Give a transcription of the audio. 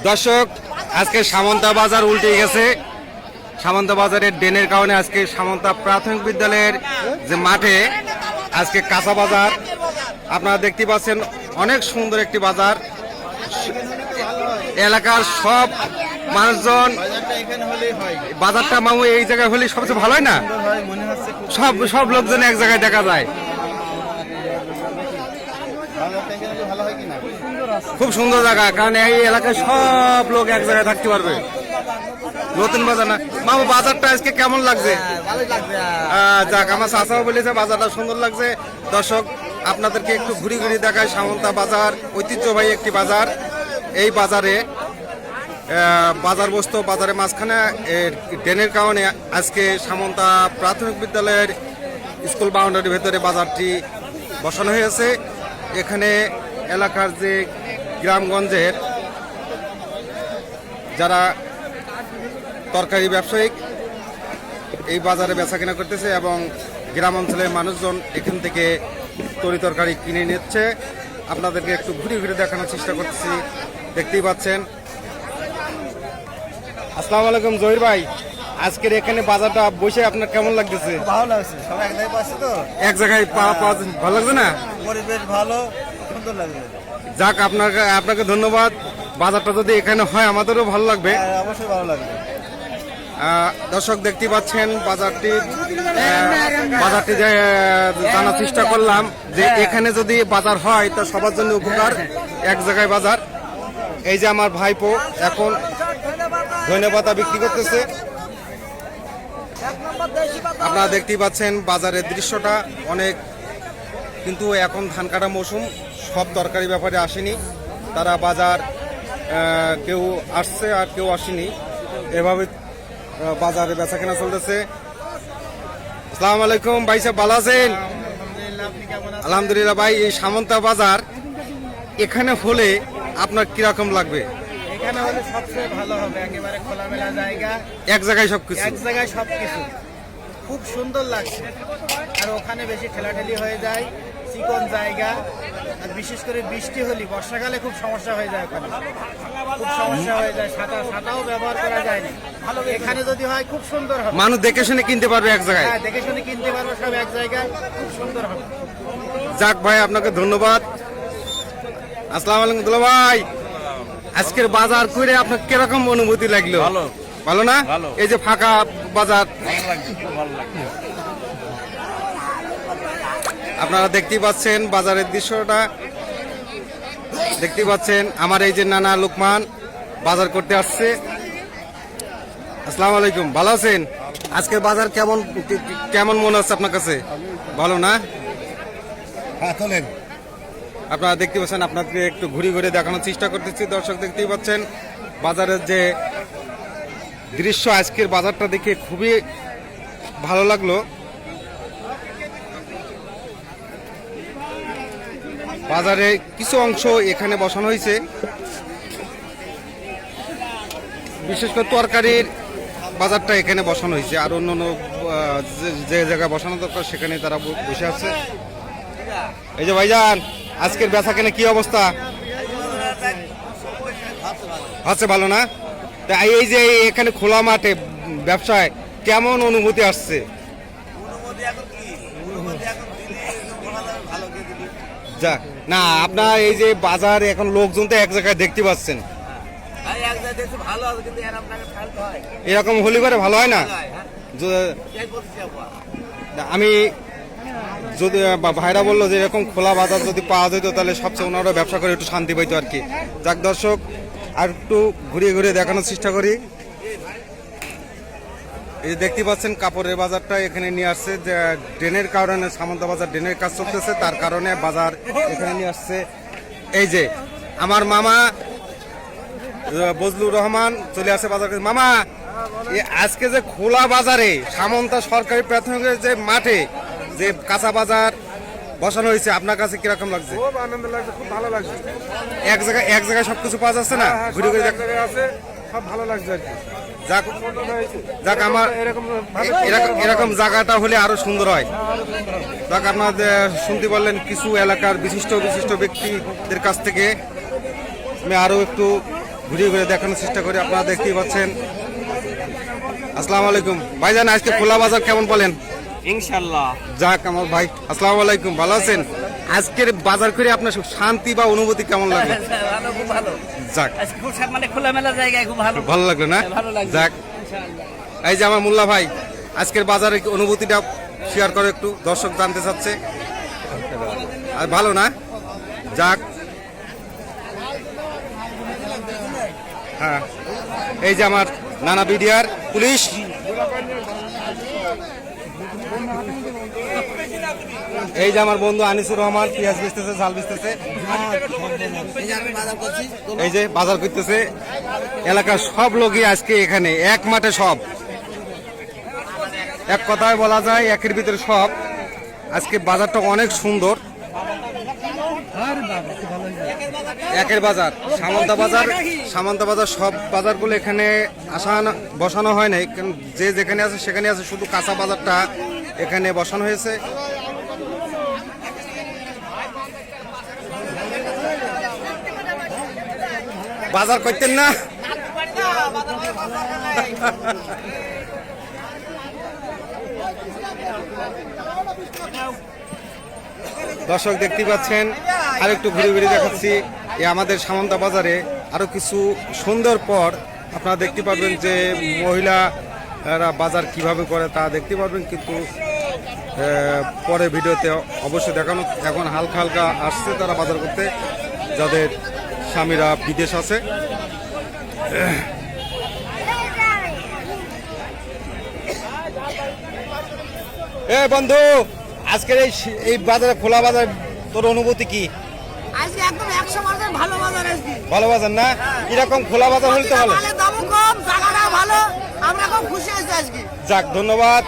দর্শক, আজকে সামন্তা বাজার উল্টে গেছে। সামন্তা বাজারের ড্রেনের কারণে আজকে সামন্তা প্রাথমিক বিদ্যালয়ের যে মাঠে আজকে কাঁচা বাজার আপনারা দেখতে পাচ্ছেন। অনেক সুন্দর একটি বাজার। এলাকার সব মানুষজন বাজারটা মামু এই জায়গায় হলে সবচেয়ে ভালো হয় না? সব সব লোকজন এক জায়গায় দেখা যায়। খুব সুন্দর জায়গা, কারণ এই এলাকায় সব লোক এক জায়গায় থাকতে পারবে। নতুন বাজার না মামু, বাজারটা আজকে কেমন লাগছে? যাক, আমার চাচাও বলেছে বাজারটা সুন্দর লাগছে। দর্শক, আপনাদেরকে একটু ঘুরি ঘুরি দেখায় সামন্তা বাজার। ঐতিহ্যবাহী একটি বাজার। এই বাজারে বাজার বস্তু বাজারের মাঝখানে ড্রেনের কারণে আজকে সামন্তা প্রাথমিক বিদ্যালয়ের স্কুল বাউন্ডারির ভেতরে বাজারটি বসানো হয়েছে। এখানে এলাকার যে গ্রামগঞ্জের যারা তরকারি ব্যবসায়িক এই বাজারে বেচাকেনা করতেছে এবং গ্রাম অঞ্চলের মানুষজন এখান থেকে তরি তরকারি কিনে নিচ্ছে। আপনাদেরকে একটু ঘুরে ঘুরে দেখানোর চেষ্টা করতেছি। দেখতেই পাচ্ছেন। আসসালামু আলাইকুম জহির ভাই, আজকের এখানে বাজারটা বসে আপনার কেমন লাগতেছে? ভালো লাগছে, সব এক জায়গায় পাচ্ছি তো, এক জায়গায় পাওয়া ভালো লাগছে না? পরিবেশ ভালো, সুন্দর লাগবে। যাক, আপনাকে ধন্যবাদ। বাজারটা যদি এখানে হয় আমাদেরও ভালো লাগবে। অবশ্যই ভালো লাগবে। দর্শক, দেখতে পাচ্ছেন বাজারটি জানার চেষ্টা করলাম যে এখানে যদি বাজার হয় তা সবার জন্য উপকার। এক জায়গায় বাজার। এই যে আমার ভাইপো এখন ধন্যবাদ বিক্রি করতেছে। আপনারা দেখতেই পাচ্ছেন বাজারের দৃশ্যটা অনেক, কিন্তু এখন ধান কাটা মৌসুম, সব তরকারি ব্যাপারে আসেনি। তারা বাজার কেউ আসছে আর কেউ আসেনি, এভাবে বাজারে বেচা কেনা চলতেছে। আসসালামু আলাইকুম ভাই সাহেব, ভালো আছেন? আলহামদুলিল্লাহ ভাই। এই সামন্তা বাজার এখানে হলে আপনার কিরকম লাগবে? এখানে হলে সবচেয়ে ভালো হবে, একেবারে খোলামেলা জায়গা, এক জায়গায় সবকিছু, এক জায়গায় সবকিছু খুব সুন্দর লাগছে। আর ওখানে বেশি ঠেলাঠেলি হয়ে যায়, চিকন জায়গা, আর বিশেষ করে বৃষ্টি হলে বর্ষাকালে খুব সমস্যা হয়ে যায়। ওখানে খুব সমস্যা হয়ে যায়, ছাতাও ব্যবহার করা যায় না। এখানে যদি হয় খুব সুন্দর হবে, মানুষ দেখে শুনে কিনতে পারবে এক জায়গায়। হ্যাঁ, দেখে শুনে কিনতে পারবে, সব এক জায়গায়, খুব সুন্দর হবে। যাক ভাই, আপনাকে ধন্যবাদ। আসসালামু আলাইকুম দুলা ভাই, আজকের বাজার করে আপনার কিরকম অনুভূতি লাগলো? ভালো। ভালো না? ভালো। এই যে ফাঁকা বাজার, আপনারা দেখতেই পাচ্ছেন বাজারের দৃশ্যটা। দেখতেই পাচ্ছেন আমার এই যে নানা লোকমান বাজার করতে আসছে। আসসালামু আলাইকুম, ভালো আছেন? আজকের বাজার কেমন মনে হচ্ছে আপনার কাছে? ভালো না? হ্যাঁ, চলেন। আপনারা দেখতে পাচ্ছেন, আপনাকে একটু ঘুরে ঘুরে দেখানোর চেষ্টা করতেছি। দর্শক, দেখতেই পাচ্ছেন বাজারের যে দৃশ্য। আজকের বাজারটা দেখে খুবই ভালো লাগলো। বাজারে কিছু অংশ এখানে বসানো হয়েছে, বিশেষ করে তরকারির বাজারটা এখানে বসানো হয়েছে। আর অন্য যে জায়গায় বসানো দরকার সেখানে তারা বসে আছে। এই যে ভাইজান, আজকের বেচা কেনা কি অবস্থা? আছে ভালো না? তাই এই যে এখানে খোলা মাঠে ব্যবসায় কেমন অনুভূতি আসছে? যাক না, আপনার এই যে বাজার এখন লোকজন তো এক জায়গায় দেখতে পাচ্ছেন, এরকম হলে পরে ভালো হয় না? আমি যদি ভাইরা বললো যে এরকম খোলা বাজার যদি পাওয়া যেত তাহলে সবচেয়ে ওনারা ব্যবসা করে একটু শান্তি পাইতো আর কি। যাক দর্শক, আর একটু ঘুরিয়ে ঘুরিয়ে দেখানোর চেষ্টা করি। এই যে দেখতে পাচ্ছেন কাপড়ের বাজারটা এখানে নিয়ে আসছে, যে ড্রেনের কারণে সামন্তা বাজার ড্রেনের কাজ চলতেছে, তার কারণে বাজার এখানে নিয়ে আসছে। এই যে আমার মামা বজলুর রহমান চলে আসে বাজার। মামা, আজকে যে খোলা বাজারে সামন্তা সরকারি প্রাথমিকের যে মাঠে যে কাঁচা বাজার বসানো হয়েছে, আপনার কাছে কিরকম লাগছে? খুব আনন্দ লাগছে, খুব ভালো লাগছে। এক জায়গায় সবকিছু পাওয়া যাচ্ছে না? ঘুরে ঘুরে আছে, সব ভালো লাগছে আর কি। যাক আমার এরকম জায়গাটা হলে আরো সুন্দর হয়। যাক, আপনাদের শুনতে পারলেন কিছু এলাকার বিশিষ্ট ব্যক্তিদের কাছ থেকে। আমি আরো একটু ঘুরিয়ে ঘুরে দেখানোর চেষ্টা করি। আপনারা দেখতেই পাচ্ছেন। আসসালামু আলাইকুম ভাইজান, আজকে খোলা বাজার কেমন বলেন? ইনশাল্লাহ যাক আমার ভাই, আসসালামু আলাইকুম, ভালো আছেন? আজকের বাজার করে আপনার শান্তি বা অনুভূতি কেমন লাগলো? ভালো, খুব ভালো। যাক, আজকে খুব মানে খোলামেলা জায়গায় খুব ভালো ভালো লাগলো না? ভালো লাগলো। যাক, এই যে আমার মোল্লা ভাই, আজকের বাজারের অনুভূতিটা শেয়ার করে একটু, দর্শক জানতে চাচ্ছে। আর ভালো না? যাক, হ্যাঁ, এই যে আমার নানা বিডিআর পুলিশ, এই যে আমার বন্ধু আনিসুর রহমান পেঁয়াজ বেচতেছে, ঝাল বেচতেছে, এই যে বাজার করতেছে। এলাকার সব লোকই আজকে এখানে এক মাঠে, সব এক কথায় বলা যায় একের ভিতরে সব। আজকে বাজারটা অনেক সুন্দর, একের বাজার, সামন্ত বাজার সব বাজারগুলো এখানে বসানো হয় নাই, যে যেখানে আছে সেখানে আছে, শুধু কাঁচা বাজারটা এখানে বসানো হয়েছে। বাজার করতেন না? দর্শক দেখতে পাচ্ছেন, আর একটু ঘুরে ঘুরে দেখাচ্ছি। আমাদের সামন্তা বাজারে আরো কিছু সুন্দর পর আপনারা দেখতে পারবেন যে মহিলারা বাজার কিভাবে করে তা দেখতে পারবেন, কিন্তু পরে ভিডিওতে অবশ্যই দেখানো। এখন হালকা হালকা আসছে তারা বাজার করতে, যাদের স্বামীরা বিদেশ আছে। এ বন্ধু, আজকের এই বাজারে, খোলা বাজার, তোর অনুভূতি কি? আজকে একদম 100% ভালো বাজার আজকে। ভালো বাজার না? এরকম খোলা বাজার হলে তো ভালো। মালের দামও কম, জায়গাটা ভালো, আমরা খুব খুশি হয়েছি আজকে। যাক, ধন্যবাদ।